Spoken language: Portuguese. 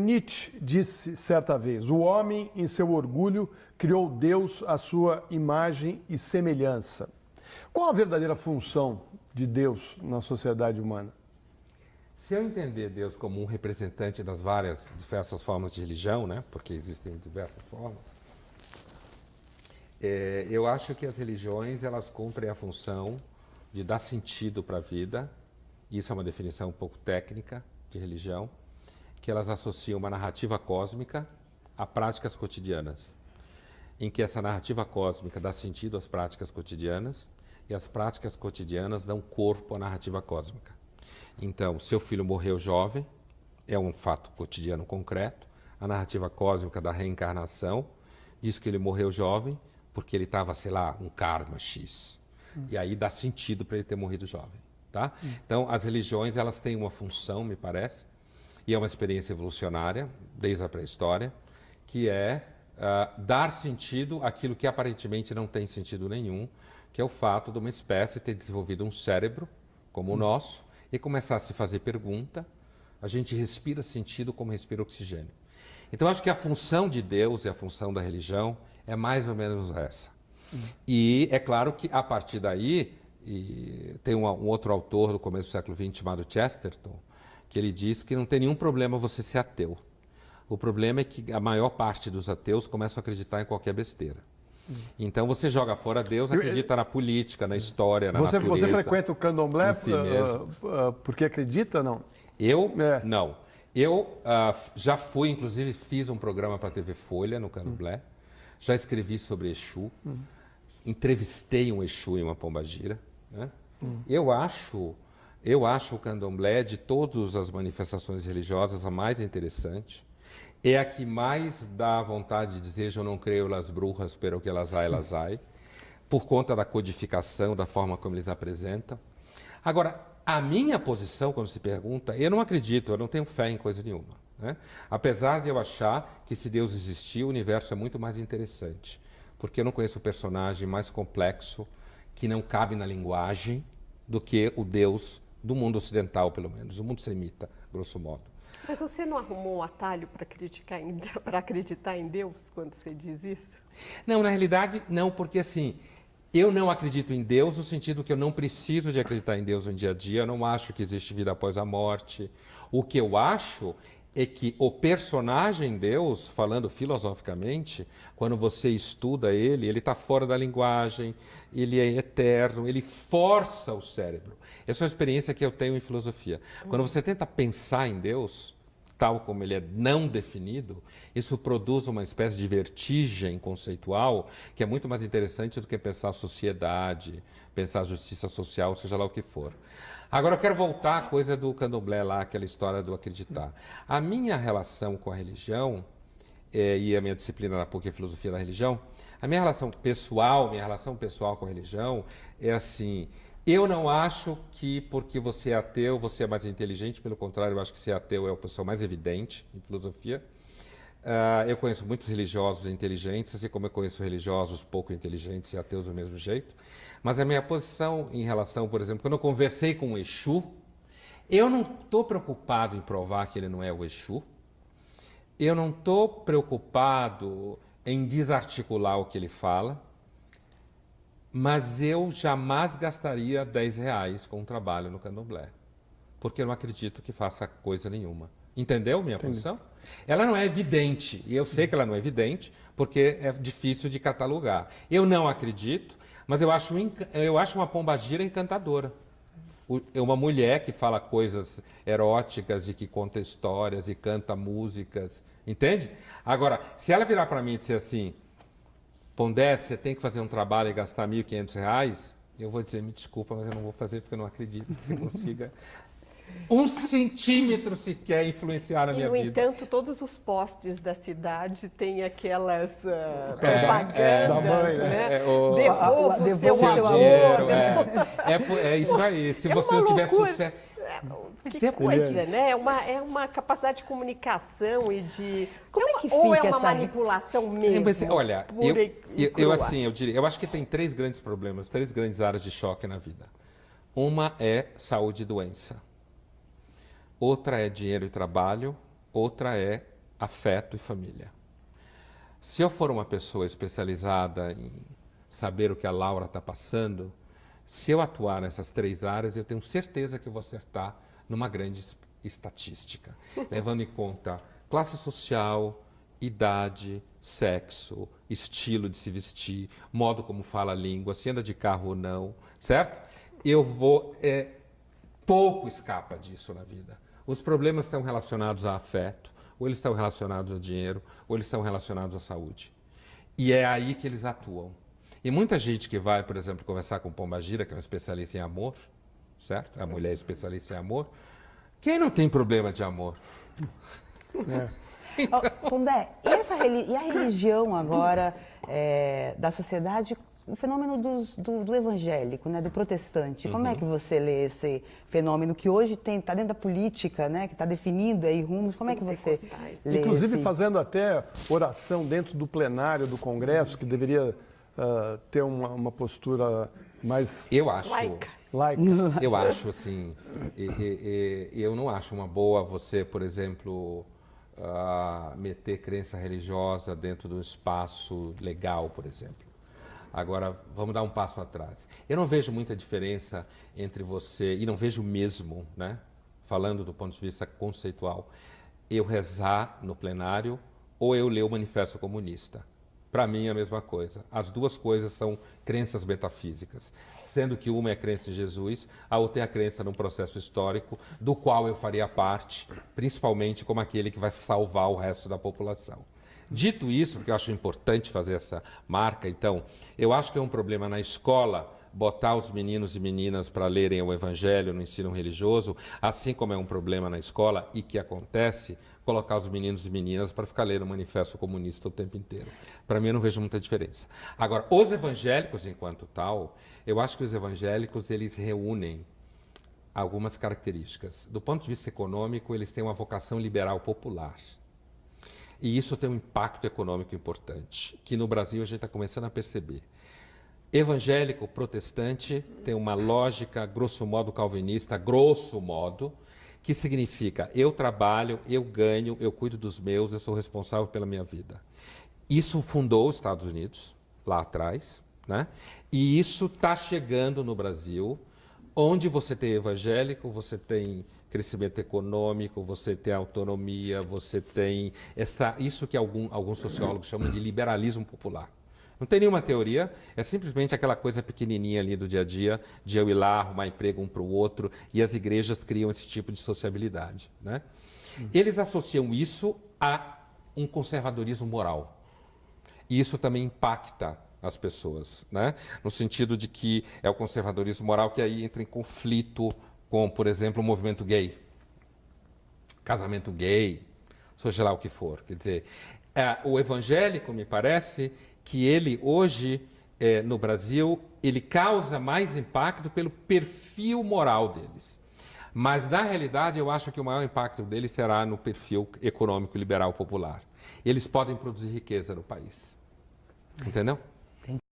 Nietzsche disse certa vez: o homem, em seu orgulho, criou Deus à sua imagem e semelhança. Qual a verdadeira função de Deus na sociedade humana? Se eu entender Deus como um representante das diversas formas de religião, né? Porque existem diversas formas, eu acho que as religiões elas cumprem a função de dar sentido para a vida. Isso é uma definição um pouco técnica de religião, que elas associam uma narrativa cósmica a práticas cotidianas, em que essa narrativa cósmica dá sentido às práticas cotidianas e as práticas cotidianas dão corpo à narrativa cósmica. Então, seu filho morreu jovem, é um fato cotidiano concreto. A narrativa cósmica da reencarnação diz que ele morreu jovem porque ele estava, sei lá, um karma X. E aí dá sentido para ele ter morrido jovem. Tá? Então, as religiões elas têm uma função, me parece, e é uma experiência evolucionária, desde a pré-história, que é dar sentido àquilo que aparentemente não tem sentido nenhum, que é o fato de uma espécie ter desenvolvido um cérebro, como o nosso, e começar a se fazer pergunta. A gente respira sentido como respira oxigênio. Então, acho que a função de Deus e a função da religião é mais ou menos essa. E é claro que, a partir daí, tem um outro autor do começo do século XX chamado Chesterton, que ele diz que não tem nenhum problema você ser ateu. O problema é que a maior parte dos ateus começam a acreditar em qualquer besteira. Então você joga fora Deus, acredita na política, na história, na natureza. Você frequenta o candomblé em si mesmo. Porque acredita, não? Eu? Não. Eu já fui, inclusive fiz um programa para a TV Folha no candomblé, já escrevi sobre Exu, entrevistei um Exu em uma pombagira. Né? Eu acho o candomblé, de todas as manifestações religiosas, a mais interessante. É a que mais dá vontade de dizer: eu não creio nas brujas, pero que elas hay, por conta da codificação, da forma como eles apresentam. Agora, a minha posição, quando se pergunta, eu não acredito, eu não tenho fé em coisa nenhuma. Né? Apesar de eu achar que, se Deus existir, o universo é muito mais interessante. Porque eu não conheço o personagem mais complexo, que não cabe na linguagem, do que o Deus do mundo ocidental, pelo menos, o mundo semita, grosso modo. Mas você não arrumou um atalho para acreditar em Deus quando você diz isso? Não, na realidade, não, porque assim, eu não acredito em Deus no sentido que eu não preciso de acreditar em Deus no dia a dia, eu não acho que existe vida após a morte. O que eu acho é que o personagem Deus, falando filosoficamente, quando você estuda ele está fora da linguagem, ele é eterno, ele força o cérebro. Essa é uma experiência que eu tenho em filosofia. Quando você tenta pensar em Deus, tal como ele é não definido, isso produz uma espécie de vertigem conceitual que é muito mais interessante do que pensar a sociedade, pensar a justiça social, seja lá o que for. Agora eu quero voltar à coisa do candomblé lá, aquela história do acreditar. A minha relação com a religião, e a minha disciplina na PUC é Filosofia da Religião, a minha relação pessoal com a religião é assim: eu não acho que porque você é ateu, você é mais inteligente, pelo contrário, eu acho que ser ateu é a pessoa mais evidente em filosofia. Eu conheço muitos religiosos inteligentes, assim como eu conheço religiosos pouco inteligentes e ateus do mesmo jeito. Mas a minha posição em relação, por exemplo, quando eu conversei com o Exu, eu não estou preocupado em provar que ele não é o Exu. Eu não estou preocupado em desarticular o que ele fala. Mas eu jamais gastaria R$10 com um trabalho no candomblé. Porque eu não acredito que faça coisa nenhuma. Entendeu minha posição? Ela não é evidente. E eu sei que ela não é evidente, porque é difícil de catalogar. Eu não acredito, mas eu acho uma pombagira encantadora. É uma mulher que fala coisas eróticas e que conta histórias e canta músicas. Entende? Agora, se ela virar para mim e disser assim: Pondé, você tem que fazer um trabalho e gastar R$1.500, eu vou dizer: me desculpa, mas eu não vou fazer porque eu não acredito que você consiga 1 centímetro sequer influenciar na minha vida. No entanto, todos os postes da cidade têm aquelas propagandas, né? Devolva o seu dinheiro. amor. É isso aí. Se você não tiver sucesso... Que coisa, né? É uma capacidade de comunicação e de... Como é que fica ou é uma essa... manipulação mesmo? Olha, eu acho que tem 3 grandes problemas, 3 grandes áreas de choque na vida. Uma é saúde e doença. Outra é dinheiro e trabalho. outra é afeto e família. Se eu for uma pessoa especializada em saber o que a Laura está passando, se eu atuar nessas 3 áreas, eu tenho certeza que eu vou acertar numa grande estatística, levando em conta classe social, idade, sexo, estilo de se vestir, modo como fala a língua, se anda de carro ou não, certo? Eu vou... pouco escapa disso na vida. Os problemas estão relacionados a afeto, ou eles estão relacionados a dinheiro, ou eles estão relacionados à saúde. E é aí que eles atuam. E muita gente que vai, por exemplo, conversar com Pombagira, que é um especialista em amor, certo? A mulher é especialista em amor. Quem não tem problema de amor? Então... Pondé, e a religião agora da sociedade, o fenômeno do evangélico, né, do protestante, como é que você lê esse fenômeno que hoje está dentro da política, né, que está definindo aí rumos, como é que você lê? Inclusive fazendo até oração dentro do plenário do Congresso, que deveria ter uma postura mais... Eu acho... Laica. Eu acho, assim, eu não acho uma boa você, por exemplo, meter crença religiosa dentro do espaço legal, por exemplo. Agora, vamos dar um passo atrás. Eu não vejo muita diferença entre você, e não vejo mesmo, né, falando do ponto de vista conceitual, eu rezar no plenário ou eu ler o Manifesto Comunista. Para mim é a mesma coisa. As duas coisas são crenças metafísicas, sendo que uma é a crença em Jesus, a outra é a crença num processo histórico do qual eu faria parte, principalmente como aquele que vai salvar o resto da população. Dito isso, porque eu acho importante fazer essa marca, então, eu acho que é um problema na escola botar os meninos e meninas para lerem o Evangelho no ensino religioso, assim como é um problema na escola, e que acontece, colocar os meninos e meninas para ficar lendo o Manifesto Comunista o tempo inteiro. Para mim, eu não vejo muita diferença. Agora, os evangélicos, enquanto tal, eu acho que os evangélicos, eles reúnem algumas características. Do ponto de vista econômico, eles têm uma vocação liberal popular. E isso tem um impacto econômico importante, que no Brasil a gente está começando a perceber. Evangélico protestante tem uma lógica, grosso modo, calvinista, grosso modo, que significa eu trabalho, eu ganho, eu cuido dos meus, eu sou responsável pela minha vida. Isso fundou os Estados Unidos, lá atrás, né? E isso está chegando no Brasil, onde você tem evangélico, você tem crescimento econômico, você tem autonomia, você tem isso que alguns sociólogos chamam de liberalismo popular. Não tem nenhuma teoria, é simplesmente aquela coisa pequenininha ali do dia a dia, de eu ir lá, arrumar emprego um para o outro, e as igrejas criam esse tipo de sociabilidade, né? Eles associam isso a um conservadorismo moral. E isso também impacta as pessoas, né? No sentido de que é o conservadorismo moral que aí entra em conflito com, por exemplo, o movimento gay, casamento gay, seja lá o que for. Quer dizer, o evangélico, me parece, que ele hoje, no Brasil, ele causa mais impacto pelo perfil moral deles. Mas, na realidade, eu acho que o maior impacto deles será no perfil econômico liberal popular. Eles podem produzir riqueza no país. Entendeu?